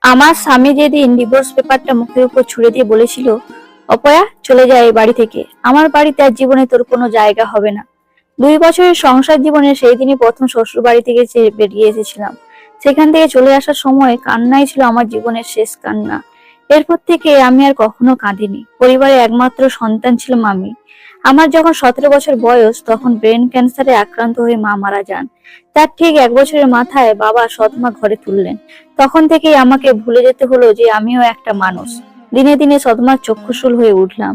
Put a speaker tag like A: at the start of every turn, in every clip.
A: আমার স্বামী যেদিন ডিভোর্স পেপারটা মুখের উপর ছুড়ে দিয়ে বলেছিল, অপয়া চলে যায় এই বাড়ি থেকে, আমার বাড়িতে আর জীবনে তোর কোনো জায়গা হবে না। 2 বছরের সংসার জীবনে সেই দিনই প্রথম শ্বশুর বাড়ি থেকে বেরিয়ে এসেছিলাম। সেখান থেকে চলে আসার সময় কান্নাই ছিল আমার জীবনের শেষ কান্না। এরপর থেকে আমি আর কখনো কাঁদিনি। পরিবারের একমাত্র সন্তান ছিলাম আমি। আমার যখন 17 বছর বয়স, তখন ব্রেন ক্যান্সারে আক্রান্ত হয়ে মা মারা যান। তার ঠিক 1 বছরের মাথায় বাবা সৎমা ঘরে তুললেন। তখন থেকেই আমাকে ভুলে যেতে হলো যে আমিও একটা মানুষ। দিনে দিনে সৎমার চক্ষুশূল হয়ে উঠলাম।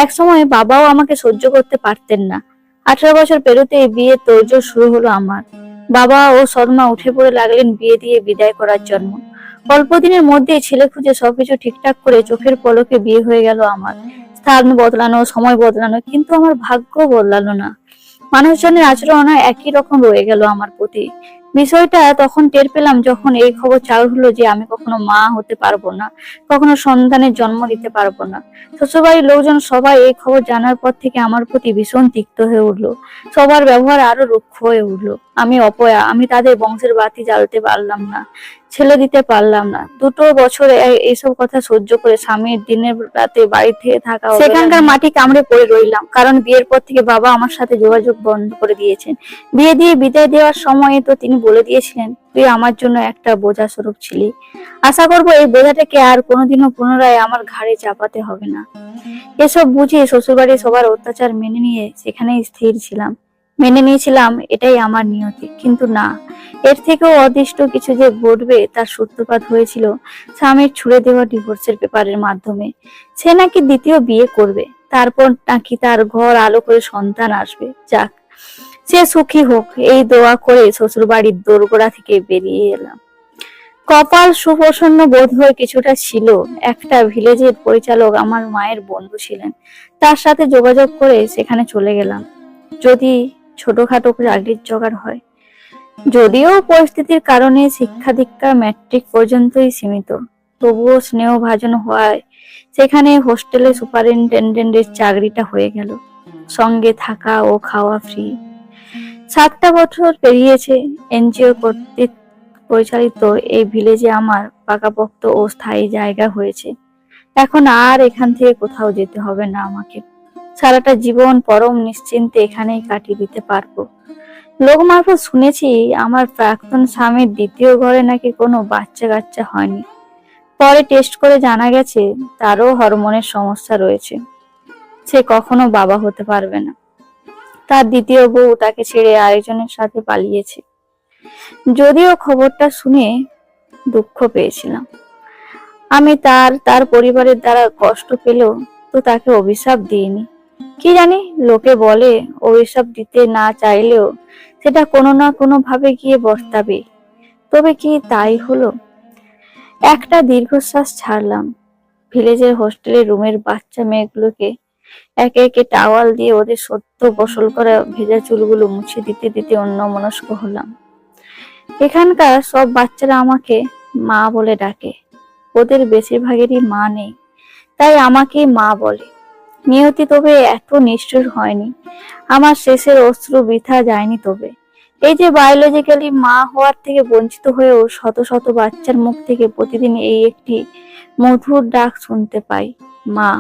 A: একসময় বাবাও আমাকে সহ্য করতে পারতেন না। 18 বছর পেরোতেই বিয়ের তোড়জোড় শুরু হলো আমার। বাবা ও সৎমা উঠে পড়ে লাগলেন বিয়ে দিয়ে বিদায় করার জন্য। অল্প দিনের মধ্যেই ছেলে খুঁজে সবকিছু ঠিকঠাক করে চোখের পলকে বিয়ে হয়ে গেল আমার। স্থান বদলানো, সময় বদলানো, কিন্তু আমার ভাগ্য বদলালো না। মানুষজনের আচরণ একই রকম রয়ে গেল আমার প্রতি। বিষয়টা তখন টের পেলাম যখন এই খবর চাউর হলো যে আমি কখনো মা হতে পারবো না, কখনো সন্তানের জন্ম দিতে পারবো না। শ্বশুরবাড়ির লোকজন সবাই এই খবর জানার পর থেকে আমার প্রতি ভীষণ তিক্ত হয়ে উঠলো। সবার ব্যবহার আরো রুক্ষ হয়ে উঠলো। আমি অপয়া, আমি তাদের বংশের বাতি জ্বালতে পারলাম না, ছেলে দিতে পারলাম না। 2 বছর এইসব কথা সহ্য করে স্বামীর দিনের রাতে বাড়ি থেকে থাকা, সেখানকার মাটি কামড়ে পড়ে রইলাম। কারণ বিয়ের পর থেকে বাবা আমার সাথে যোগাযোগ বন্ধ করে দিয়েছেন। বিয়ে দিয়ে বিদায় দেওয়ার সময় তো তিনি বলে দিয়েছিলেন, তুই আমার জন্য একটা বোঝা স্বরূপ ছিলি। আশা করবো এই বোঝাটাকে আর কোনোদিনও পুনরায় আমার ঘাড়ে চাপাতে হবে না। এসব বুঝিয়ে শ্বশুরবাড়ির সবার অত্যাচার মেনে নিয়ে সেখানেই স্থির ছিলাম। মেনে নিয়েছিলাম এটাই আমার নিয়তি, কিন্তু না, এর থেকেও অদৃষ্ট কিছু যে ঘটবে তার সূত্রপাত হয়েছিল স্বামীর ছুড়ে দেওয়া ডিভোর্সের পেপারের মাধ্যমে। সে নাকি দ্বিতীয় বিয়ে করবে, তারপর নাকি তার ঘর আলো করে সন্তান আসবে। যাক, সে সুখী হোক, এই দোয়া করে শ্বশুর বাড়ির দোরগোড়া থেকে বেরিয়ে এলাম। কপাল সুপ্রসন্ন বোধ হয়ে কিছুটা ছিল। একটা ভিলেজের পরিচালক আমার মায়ের বন্ধু ছিলেন। তার সাথে যোগাযোগ করে সেখানে চলে গেলাম, যদি ছোটখাটো চাকরির জোগাড় হয়। যদিও পরিস্থিতির কারণে শিক্ষা দীক্ষা ম্যাট্রিক পর্যন্তই সীমিত, তবুও স্নেহ ভাজন হওয়ায় সেখানে হোস্টেলে সুপারিনটেন্ডেন্টের চাকরিটা হয়ে গেল। সঙ্গে থাকা ও খাওয়া ফ্রি। 7টা বছর পেরিয়েছে। এনজিও কর্তৃক পরিচালিত এই ভিলেজে আমার পাকাপোক্ত ও স্থায়ী জায়গা হয়েছে। এখন আর এখান থেকে কোথাও যেতে হবে না আমাকে। সারাটা জীবন পরম নিশ্চিন্তে এখানেই কাটিয়ে দিতে পারবো। লোক মারফত শুনেছি আমার প্রাক্তন স্বামীর দ্বিতীয় ঘরে নাকি কোনো বাচ্চা কাচ্চা হয়নি। পরে টেস্ট করে জানা গেছে তারও হরমোনের সমস্যা রয়েছে। সে কখনো বাবা হতে পারবে না। তার দ্বিতীয় বউ তাকে ছেড়ে আরেকজনের সাথে পালিয়েছে। যদিও খবরটা শুনে দুঃখ পেয়েছিলাম, আমি তার পরিবারের দ্বারা কষ্ট পেলেও তো তাকে অভিশাপ দিইনি। কি জানি, লোকে বলে অভিশাপ দিতে না চাইলেও সেটা কোনো না কোনো ভাবে গিয়ে বর্তাবে। তবে কি তাই হলো? একটা দীর্ঘশ্বাস ছাড়লাম। ভিলেজের হোস্টেলের রুমের বাচ্চা মেয়েগুলোকে একে একে টাওয়াল দিয়ে ওদের সদ্য গোসল করা ভেজা চুলগুলো মুছে দিতে দিতে অন্যমনস্ক হলাম। এখানকার সব বাচ্চারা আমাকে মা বলে ডাকে। ওদের বেশিরভাগেরই মা নেই, তাই আমাকে মা বলে। নিয়তি তবে এত নিষ্ঠুর হয়নি, আমার শেষের অশ্রু বৃথা যায়নি। তবে এই যে বায়োলজিক্যালি মা হওয়ার থেকে বঞ্চিত হয়েও শত শত বাচ্চার মুখ থেকে প্রতিদিন এই একটি মধুর ডাক শুনতে পাই, মা।